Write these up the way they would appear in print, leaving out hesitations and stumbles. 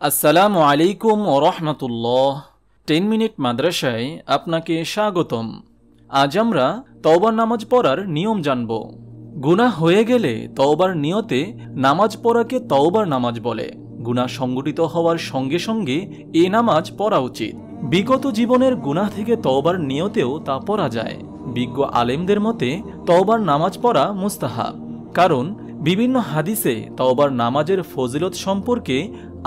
আসসালামু আলাইকুম ওয়া রাহমাতুল্লাহ। 10 মিনিট মাদ্রাসায় আপনাকে স্বাগতম। আজ আমরা তওবার নামাজ পড়ার নিয়ম জানব। গুনাহ হয়ে গেলে তওবার নিয়তে নামাজ পড়াকে তওবার নামাজ বলে। গুনাহ সংগঠিত হওয়ার সঙ্গে সঙ্গে এ নামাজ পড়া উচিত। বিগত জীবনের গুনাহ থেকে তওবার নিয়তেও তা পড়া যায়। বিজ্ঞ আলেমদের মতে তওবার নামাজ পড়া মুস্তাহাব, কারণ বিভিন্ন হাদিসে তওবার নামাজের ফজিলত সম্পর্কে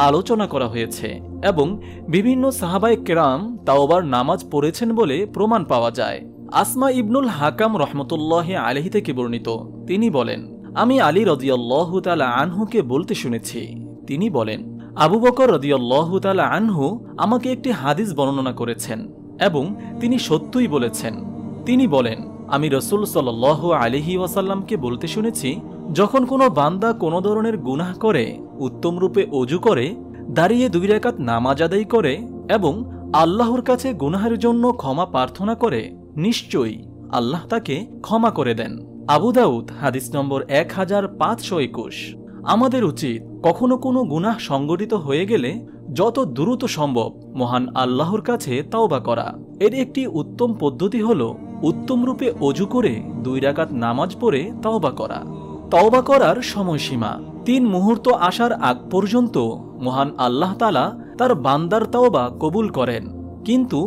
আলোচনা করা হয়েছে এবং বিভিন্ন সাহাবায়ে কেরাম তওবার নামাজ পড়েছেন বলে প্রমাণ পাওয়া যায়। আসমা ইবনুল হাকাম রহমতুল্লাহি আলাইহি থেকে বর্ণিত, তিনি বলেন, আমি আলী রাদিয়াল্লাহু তাআলা আনহুকে বলতে শুনেছি। তিনি বলেন, আবু বকর রাদিয়াল্লাহু তাআলা আনহু আমাকে একটি হাদিস বর্ণনা করেছেন এবং তিনি সত্যই বলেছেন। তিনি বলেন, আমি রাসূল সাল্লাল্লাহু আলাইহি ওয়াসাল্লামকে বলতে শুনেছি, যখন কোনো বান্দা কোনো ধরনের গুনাহ করে উত্তম রূপে ওযু করে, দাঁড়িয়ে 2 রাকাত নামাজ আদায় করে এবং আল্লাহর কাছে গুনাহের জন্য ক্ষমা প্রার্থনা করে, নিশ্চয়ই আল্লাহ তাকে ক্ষমা করে দেন। আবু দাউদ হাদিস নম্বর 1521। আমাদের উচিত কখনো কোনো গুনাহ সংগঠিত হয়ে গেলে যত দ্রুত সম্ভব মহান আল্লাহর কাছে তাওবা করা। এর একটি উত্তম পদ্ধতি হলো উত্তম রূপে ওযু করে 2 রাকাত নামাজ পড়ে তাওবা করা। তাওবা করার সময়সীমা 3 মুহূর্ত আসার আগ পর্যন্ত মহান আল্লাহ তাআলা তার বান্দার তাওবা কবুল করেন, কিন্তু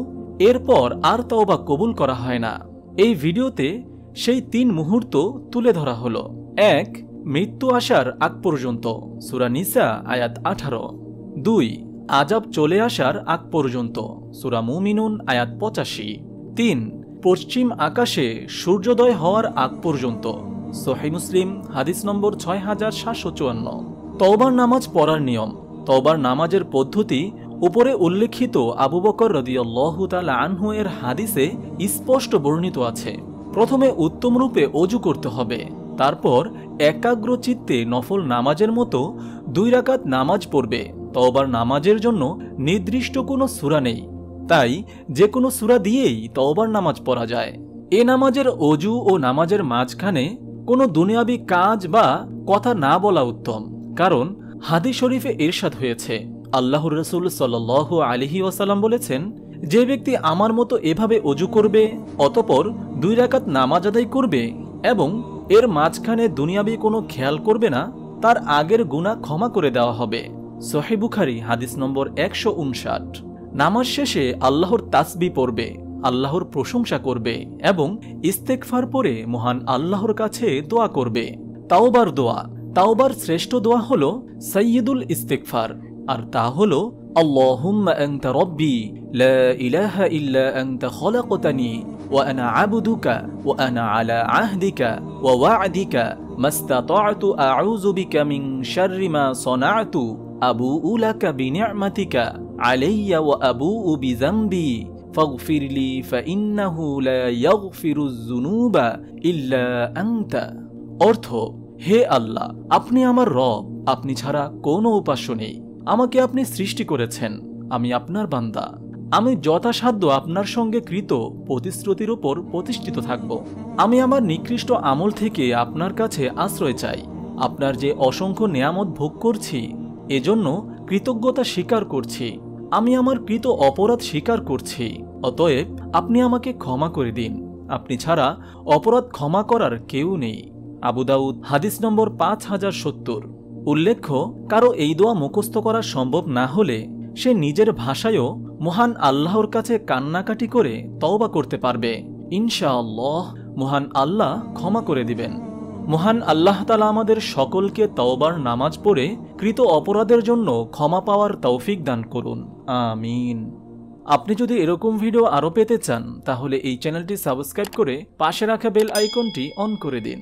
এরপর আর তাওবা কবুল করা হয় না। এই ভিডিওতে সেই 3 মুহূর্ত তুলে ধরা হলো। 1. মৃত্যু আসার আগ পর্যন্ত, সূরা নিসা আয়াত 18। 2. আযাব চলে আসার আগ পর্যন্ত, সূরা মুমিনুন আয়াত 85। 3. পশ্চিম আকাশে সূর্যোদয় হওয়ার আগ পর্যন্ত, সহিহ মুসলিম হাদিস নম্বর 6754। তওবার নামাজ পড়ার নিয়ম। তওবার নামাজের পদ্ধতি উপরে উল্লেখিত আবু বকর রাদিয়াল্লাহু তাআলা আনহু এর হাদিসে স্পষ্ট বর্ণিত আছে। প্রথমে উত্তম রূপে ওযু করতে হবে, তারপর একাগ্র চিত্তে নফল নামাজের মতো 2 রাকাত নামাজ পড়বে। তওবার নামাজের জন্য নির্দিষ্ট কোনো সূরা নেই, তাই যে কোনো সূরা দিয়েই তওবার নামাজ পড়া যায়। এ নামাজের ওযু ও নামাজের মাঝখানে কোনো দুনিয়াবি কাজ বা কথা না বলা উত্তম, কারণ হাদিস শরীফে ইরশাদ হয়েছে, আল্লাহর রাসূল সাল্লাল্লাহু আলাইহি ওয়াসাল্লাম বলেছেন, যে ব্যক্তি আমার মতো এভাবে ওযু করবে অতঃপর 2 রাকাত নামাজ আদায় করবে এবং এর মাঝখানে দুনিয়াবি কোনো খেয়াল করবে না, তার আগের গুনাহ ক্ষমা করে দেওয়া হবে। সহিহ বুখারী হাদিস নম্বর 159। নামাজ শেষে আল্লাহর তাসবিহ পড়বে, আল্লাহর প্রশংসা করবে এবং ইস্তেগফার পড়ে মহান আল্লাহর কাছে দোয়া করবে। তাওবার দোয়া। তাওবার শ্রেষ্ঠ দোয়া হলো সাইয়্যিদুল ইস্তেগফার, আর তা হলো, আল্লাহুম্মা আনতা রাব্বি লা ইলাহা ইল্লা আনতা খলাকতানি ওয়া আনা আবদুকা ওয়া আনা আলা আহদিকা ওয়া ওয়া'দিকা মাস্তাতা'তু আউযু বিকা মিন শাররি মা সানা'তু আবুউ লাকা বিনি'মাতিকা আলাইয়া ওয়া আবুউ বিযামবি ফাগফিরলি ফাইন্নাহু লা ইয়াগফিরুয যুনুবা ইল্লা আনতা। অর্থ, হে আল্লাহ, আপনি আমার রব, আপনি ছাড়া কোনো উপাস্য নেই। আমাকে আপনি সৃষ্টি করেছেন, আমি আপনার বান্দা। আমি যথাসাধ্য আপনার সঙ্গে কৃত প্রতিশ্রুতির উপর প্রতিষ্ঠিত থাকব। আমি আমার নিকৃষ্ট আমল থেকে আপনার কাছে আশ্রয় চাই। আপনার যে অসংখ্য নেয়ামত ভোগ করছি, এজন্য কৃতজ্ঞতা স্বীকার করছি। আমি আমার কৃত অপরাধ স্বীকার করছি, অতএব আপনি আমাকে ক্ষমা করে দিন। আপনি ছাড়া অপরাধ ক্ষমা করার কেউ নেই। আবু দাউদ হাদিস নম্বর 5070। উল্লেখ্য, কারো এই দোয়া মুখস্থ করা সম্ভব না হলে সে নিজের ভাষায়ও মহান আল্লাহর কাছে কান্নাকাটি করে তওবা করতে পারবে। ইনশাআল্লাহ মহান আল্লাহ ক্ষমা করে দিবেন। মহান আল্লাহ তাআলা আমাদের সকলকে তওবার নামাজ পড়ে কৃত অপরাধের জন্য ক্ষমা পাওয়ার তৌফিক দান করুন, আমিন। আপনি যদি এরকম ভিডিও আরও পেতে চান, তাহলে এই চ্যানেলটি সাবস্ক্রাইব করে পাশে রাখা বেল আইকনটি অন করে দিন।